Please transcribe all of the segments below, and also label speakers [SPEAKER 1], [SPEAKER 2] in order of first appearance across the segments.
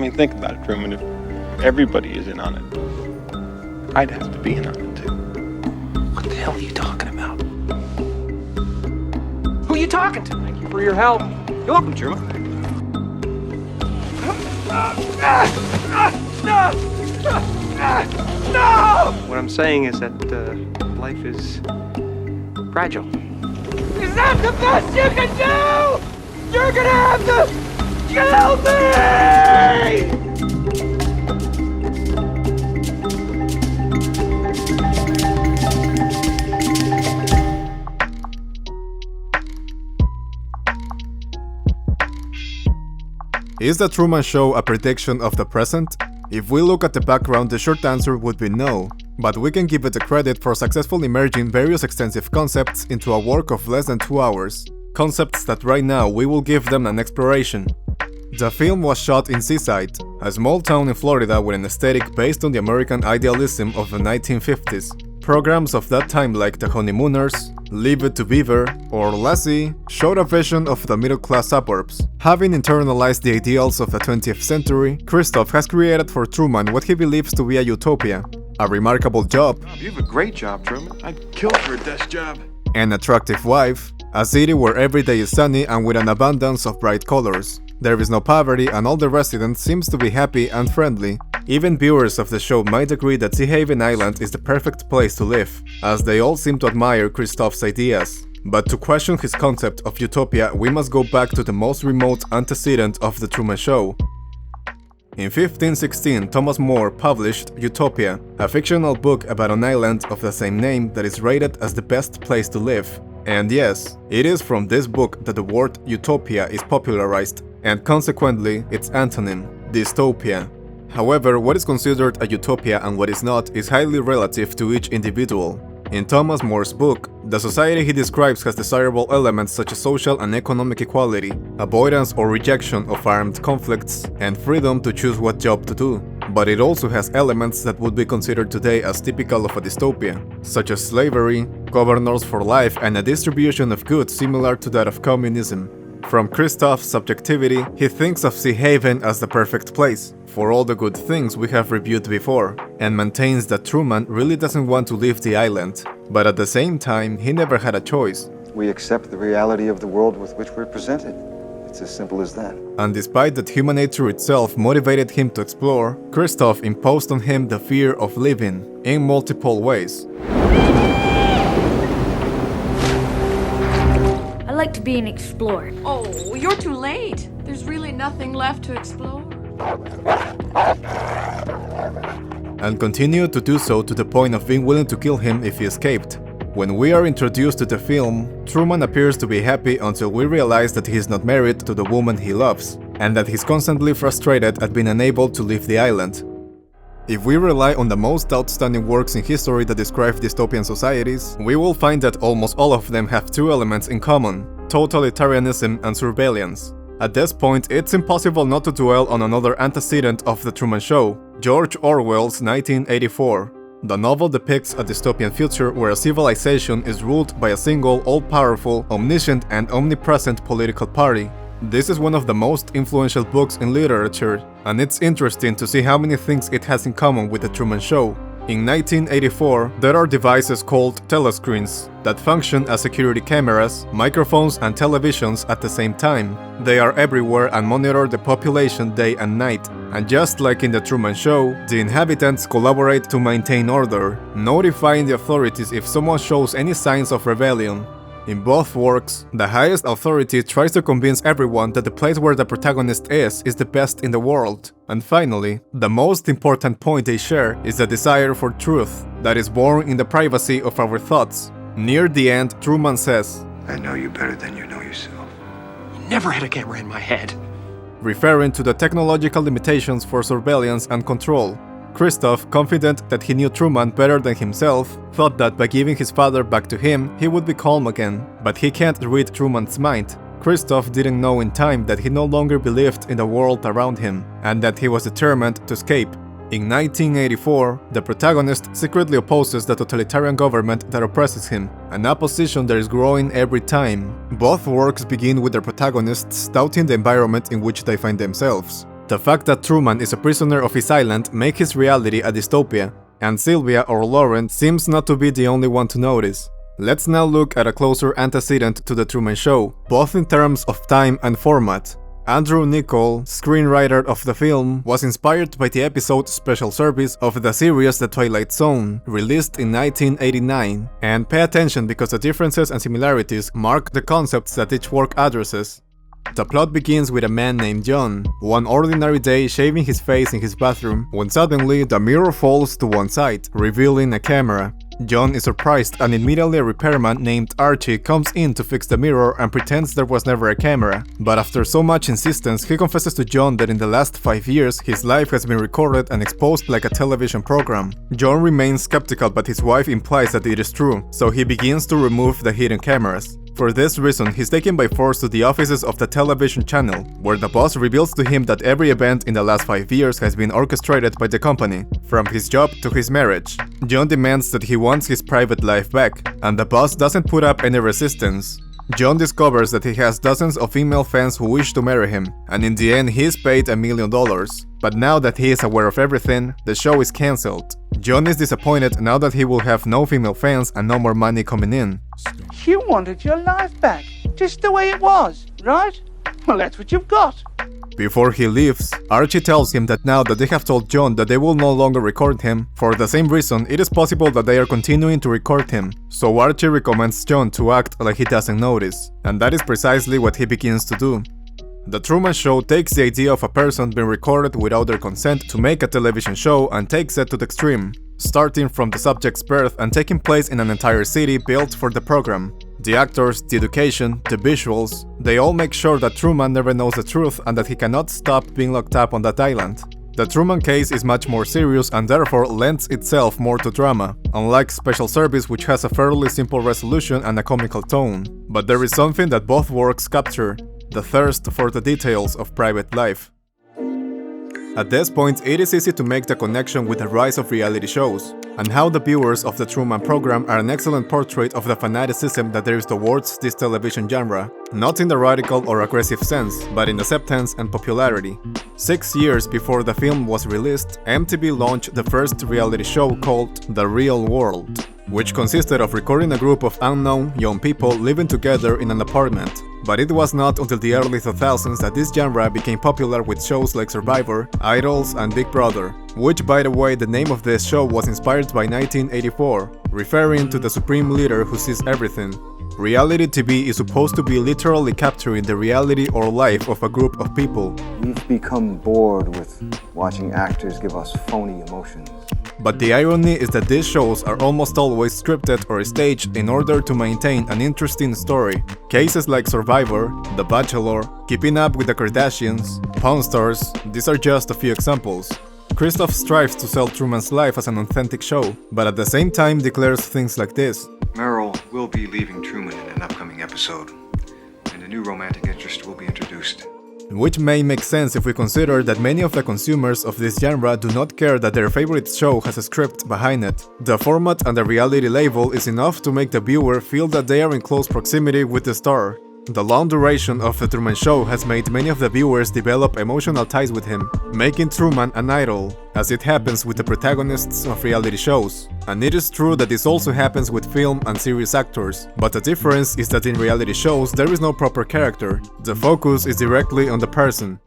[SPEAKER 1] mean, think about it, Truman. If everybody is in on it, I'd have to be in on it, too.
[SPEAKER 2] What the hell are you talking about? Who are you talking to? Thank you for your help. You're welcome, Truman. No! What I'm saying is that life is fragile. Is that the best you can do? You're gonna have to kill me!
[SPEAKER 3] Is The Truman Show a prediction of the present? If we look at the background, the short answer would be no, but we can give it the credit for successfully merging various extensive concepts into a work of less than 2 hours. Concepts that right now we will give them an exploration. The film was shot in Seaside, a small town in Florida with an aesthetic based on the American idealism of the 1950s. Programs of that time like The Honeymooners, Leave It to Beaver, or Lassie showed a vision of the middle-class suburbs. Having internalized the ideals of the 20th century, Christoph has created for Truman what he believes to be a utopia. A remarkable job,
[SPEAKER 1] You have a great job, Truman. I'd kill for a desk job.
[SPEAKER 3] an attractive wife, a city where every day is sunny and with an abundance of bright colors. There is no poverty and all the residents seems to be happy and friendly. Even viewers of the show might agree that Sea Haven Island is the perfect place to live, as they all seem to admire Christoph's ideas. But to question his concept of utopia, we must go back to the most remote antecedent of the Truman Show. In 1516, Thomas More published Utopia, a fictional book about an island of the same name that is rated as the best place to live. And yes, it is from this book that the word utopia is popularized, and consequently its antonym, dystopia. However, what is considered a utopia and what is not is highly relative to each individual. In Thomas More's book, the society he describes has desirable elements such as social and economic equality, avoidance or rejection of armed conflicts, and freedom to choose what job to do. But it also has elements that would be considered today as typical of a dystopia, such as slavery, governors for life, and a distribution of goods similar to that of communism. From Christoph's subjectivity, he thinks of Sea Haven as the perfect place, for all the good things we have reviewed before, and maintains that Truman really doesn't want to leave the island, but at the same time, he never had a choice.
[SPEAKER 4] We accept the reality of the world with which we're presented. It's as simple as that.
[SPEAKER 3] And despite that human nature itself motivated him to explore, Christoph imposed on him the fear of living, in multiple ways.
[SPEAKER 5] I like to be an explorer.
[SPEAKER 6] Oh, you're too late. There's really nothing left to explore.
[SPEAKER 3] And continued to do so to the point of being willing to kill him if he escaped. When we are introduced to the film, Truman appears to be happy until we realize that he is not married to the woman he loves, and that he's constantly frustrated at being unable to leave the island. If we rely on the most outstanding works in history that describe dystopian societies, we will find that almost all of them have two elements in common: totalitarianism and surveillance. At this point, it's impossible not to dwell on another antecedent of The Truman Show, George Orwell's 1984. The novel depicts a dystopian future where a civilization is ruled by a single, all-powerful, omniscient and omnipresent political party. This is one of the most influential books in literature, and it's interesting to see how many things it has in common with The Truman Show. In 1984, there are devices called telescreens that function as security cameras, microphones and televisions at the same time. They are everywhere and monitor the population day and night. And just like in The Truman Show, the inhabitants collaborate to maintain order, notifying the authorities if someone shows any signs of rebellion. In both works, the highest authority tries to convince everyone that the place where the protagonist is the best in the world. And finally, the most important point they share is the desire for truth that is born in the privacy of our thoughts. Near the end, Truman says,
[SPEAKER 7] I know you better than you know yourself.
[SPEAKER 2] Never had a camera in my head.
[SPEAKER 3] referring to the technological limitations for surveillance and control. Christoph, confident that he knew Truman better than himself, thought that by giving his father back to him, he would be calm again. But he can't read Truman's mind. Christoph didn't know in time that he no longer believed in the world around him, and that he was determined to escape. In 1984, the protagonist secretly opposes the totalitarian government that oppresses him, an opposition that is growing every time. Both works begin with their protagonists doubting the environment in which they find themselves. The fact that Truman is a prisoner of his island makes his reality a dystopia, and Sylvia or Laurent seems not to be the only one to notice. Let's now look at a closer antecedent to The Truman Show, both in terms of time and format. Andrew Niccol, screenwriter of the film, was inspired by the episode Special Service of the series The Twilight Zone, released in 1989. And pay attention because the differences and similarities mark the concepts that each work addresses. The plot begins with a man named John, one ordinary day shaving his face in his bathroom, when suddenly the mirror falls to one side, revealing a camera. John is surprised and immediately a repairman named Archie comes in to fix the mirror and pretends there was never a camera. But after so much insistence, he confesses to John that in the last 5 years his life has been recorded and exposed like a television program. John remains skeptical, but his wife implies that it is true, so he begins to remove the hidden cameras. For this reason, he's taken by force to the offices of the television channel, where the boss reveals to him that every event in the last 5 years has been orchestrated by the company, from his job to his marriage. John demands that he wants his private life back, and the boss doesn't put up any resistance. John discovers that he has dozens of female fans who wish to marry him, and in the end he is paid $1 million. But now that he is aware of everything, the show is cancelled. John is disappointed now that he will have no female fans and no more money coming in.
[SPEAKER 8] You wanted your life back, just the way it was, right? Well, that's what you've got.
[SPEAKER 3] Before he leaves, Archie tells him that now that they have told John that they will no longer record him, for the same reason it is possible that they are continuing to record him. So Archie recommends John to act like he doesn't notice, and that is precisely what he begins to do. The Truman Show takes the idea of a person being recorded without their consent to make a television show and takes it to the extreme, starting from the subject's birth and taking place in an entire city built for the program. The actors, the education, the visuals, they all make sure that Truman never knows the truth and that he cannot stop being locked up on that island. The Truman case is much more serious and therefore lends itself more to drama, unlike Special Service, which has a fairly simple resolution and a comical tone. But there is something that both works capture: the thirst for the details of private life. At this point, it is easy to make the connection with the rise of reality shows, and how the viewers of the Truman program are an excellent portrait of the fanaticism that there is towards this television genre, not in the radical or aggressive sense, but in acceptance and popularity. 6 years before the film was released, MTV launched the first reality show called The Real World, which consisted of recording a group of unknown young people living together in an apartment. But it was not until the early 2000s that this genre became popular with shows like Survivor, Idols, and Big Brother, which, by the way, the name of this show was inspired by 1984, referring to the supreme leader who sees everything. Reality TV is supposed to be literally capturing the reality or life of a group of people.
[SPEAKER 4] We've become bored with watching actors give us phony emotions.
[SPEAKER 3] But the irony is that these shows are almost always scripted or staged in order to maintain an interesting story. Cases like Survivor, The Bachelor, Keeping Up with the Kardashians, Pawn Stars, these are just a few examples. Christoph strives to sell Truman's life as an authentic show, but at the same time declares things like this.
[SPEAKER 7] Meryl will be leaving Truman in an upcoming episode, and a new romantic interest will be introduced.
[SPEAKER 3] Which may make sense if we consider that many of the consumers of this genre do not care that their favorite show has a script behind it. The format and the reality label is enough to make the viewer feel that they are in close proximity with the star. The long duration of The Truman Show has made many of the viewers develop emotional ties with him, making Truman an idol, as it happens with the protagonists of reality shows. And it is true that this also happens with film and series actors, but the difference is that in reality shows there is no proper character, the focus is directly on the person.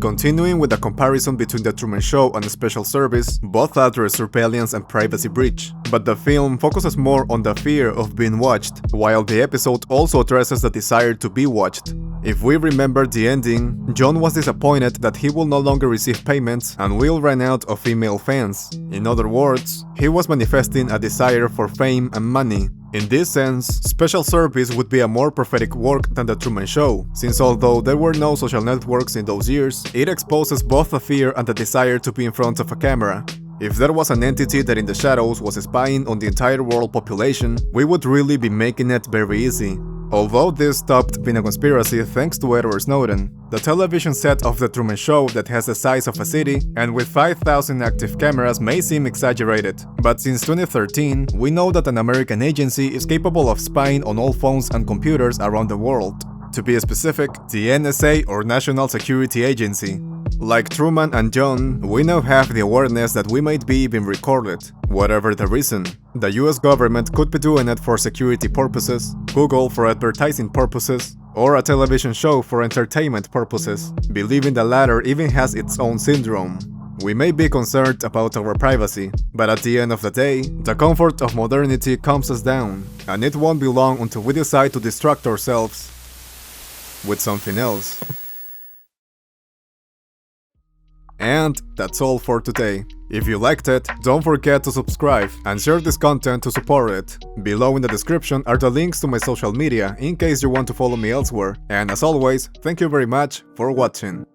[SPEAKER 3] Continuing with the comparison between The Truman Show and Special Service, both address surveillance and privacy breach, but the film focuses more on the fear of being watched, while the episode also addresses the desire to be watched. If we remember the ending, John was disappointed that he will no longer receive payments and will run out of female fans. In other words, he was manifesting a desire for fame and money. In this sense, Special Service would be a more prophetic work than The Truman Show, since although there were no social networks in those years, it exposes both the fear and the desire to be in front of a camera. If there was an entity that in the shadows was spying on the entire world population, we would really be making it very easy. Although this stopped being a conspiracy thanks to Edward Snowden, the television set of The Truman Show that has the size of a city and with 5,000 active cameras may seem exaggerated, but since 2013, we know that an American agency is capable of spying on all phones and computers around the world. To be specific, the NSA or National Security Agency. Like Truman and John, we now have the awareness that we might be being recorded. Whatever the reason, the US government could be doing it for security purposes, Google for advertising purposes, or a television show for entertainment purposes. Believing the latter even has its own syndrome. We may be concerned about our privacy, but at the end of the day, the comfort of modernity calms us down, and it won't be long until we decide to distract ourselves with something else. And that's all for today. If you liked it, don't forget to subscribe and share this content to support it. Below in the description are the links to my social media in case you want to follow me elsewhere. And as always, thank you very much for watching.